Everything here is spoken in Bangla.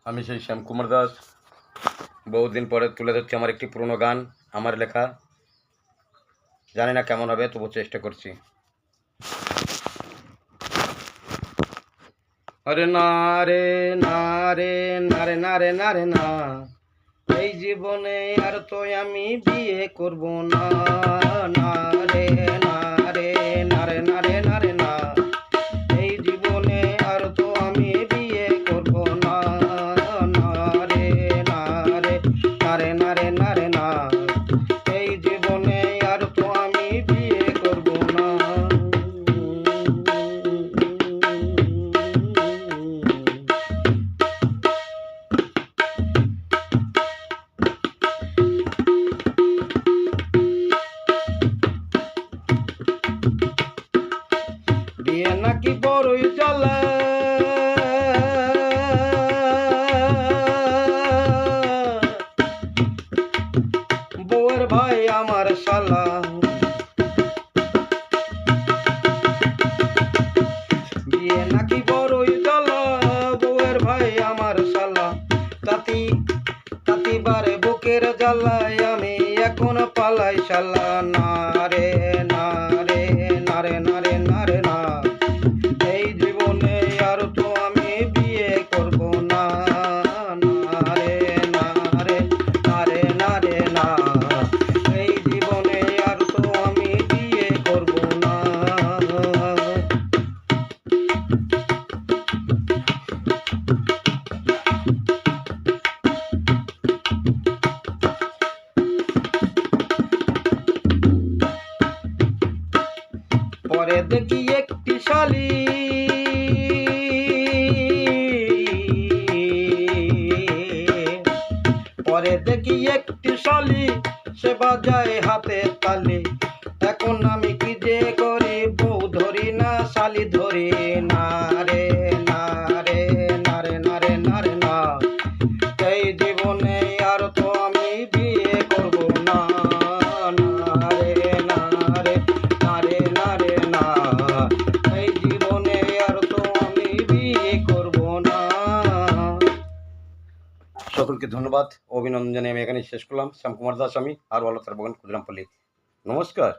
আমি সেই শ্যামকুমার দাস বহুদিন পরে তুলে ধরছি আমার একটি পুরনো গান, আমার লেখা। জানি না কেমন হবে, তবু চেষ্টা করছি। আরে না রে না রে না রে না রে না রে না, এই জীবনে আর তো আমি বিয়ে করব না। না রে না রে না রে না রে না রে না, এই জীবনে আর তো আমি বিয়ে করব না। না রে না রে না রে না রে না রে না, এই জীবনে আর তো আমি বিয়ে করব না। বিয়ে নাকি বড়ই জ্বালা, বউয়ের ভাই আমার শালা। বিয়ে নাকি বড়ই জ্বালা, বউয়ের ভাই আমার শালা। তাতি তাতি বারে বুকের জ্বালায় আমি এখন পালাই শালা। না রে না রে না রে না রে না রে না, এই জীবনে আর তো আমি বিয়ে করব না। না রে না রে না রে না রে না, এই জীবনে আর তো আমি বিয়ে করব না। পরে দেখি একটি শালি, পরে দেখি একটি শালি, সে বাজায় হাতে তালি। এখন আমি কি যে করি, বউ ধরি না শালি ধরি। না রে না রে না রে না রে না রে না, এই জীবনে আর তো আমি বিয়ে করব না। না রে না রে না রে না রে না, এই জীবনে আর তো আমি বিয়ে করব না। সকলকে ধন্যবাদ, অভিনন্দন জানিয়ে আমি এখানে শেষ করলাম। শ্যামকুমার দাস আমি, আর ভালো থাকবেন। ক্ষুদিরাম পল্লী। নমস্কার।